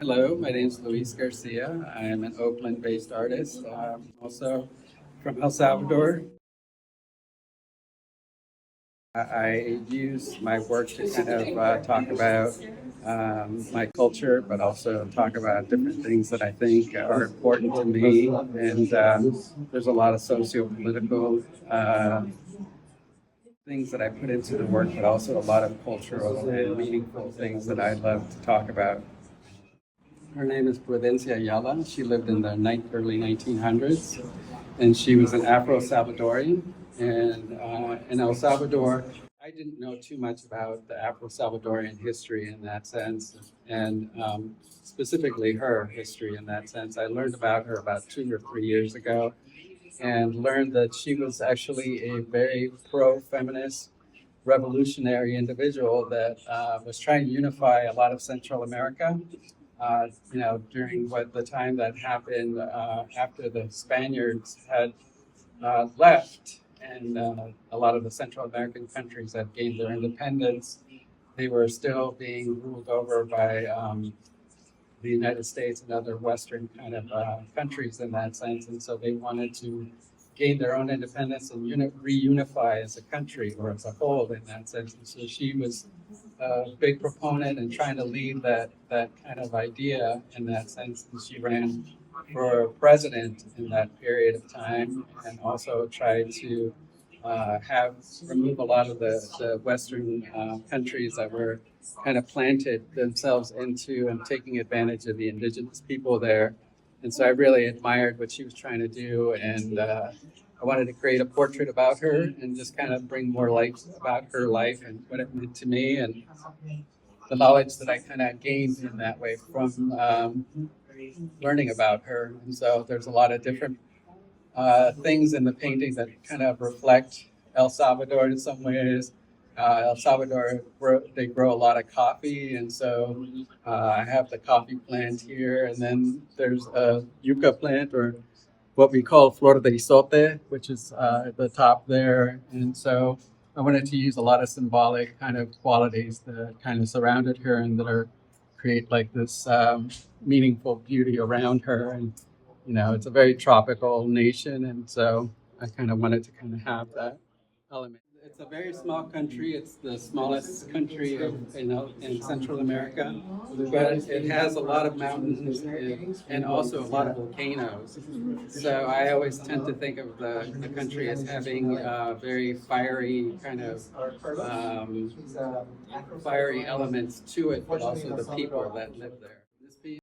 Hello, my name is Luis Garcia. I am an Oakland-based artist, also from El Salvador. I use my work to kind of talk about my culture, but also talk about different things that I think are important to me. And there's a lot of socio-political things that I put into the work, but also a lot of cultural and meaningful things that I love to talk about. Her name is Prudencia Ayala. She lived in the early 1900s, and she was an Afro-Salvadorian. And in El Salvador, I didn't know too much about the Afro-Salvadorian history in that sense, and specifically her history in that sense. I learned about her about 2 or 3 years ago, and learned that she was actually a very pro-feminist revolutionary individual that was trying to unify a lot of Central America. During what the time that happened after the Spaniards had left, and a lot of the Central American countries that gained their independence, they were still being ruled over by the United States and other Western kind of countries in that sense. And so they wanted to gain their own independence and reunify as a country or as a whole in that sense. And so she was a big proponent and trying to lead that kind of idea in that sense. And she ran for president in that period of time, and also tried to remove a lot of the Western countries that were kind of planted themselves into and taking advantage of the indigenous people there. And so I really admired what she was trying to do, and I wanted to create a portrait about her and just kind of bring more light about her life and what it meant to me, and the knowledge that I kind of gained in that way from learning about her. And so there's a lot of different things in the painting that kind of reflect El Salvador in some ways. El Salvador, they grow a lot of coffee, and so I have the coffee plant here, and then there's a yucca plant, or what we call flor de isote, which is at the top there. And so I wanted to use a lot of symbolic kind of qualities that kind of surrounded her and that are create like this meaningful beauty around her. And it's a very tropical nation, and so I kind of wanted to kind of have that element. It's a very small country. It's the smallest country in Central America, but it has a lot of mountains and also a lot of volcanoes. So I always tend to think of the country as having very fiery kind of fiery elements to it, but also the people that live there.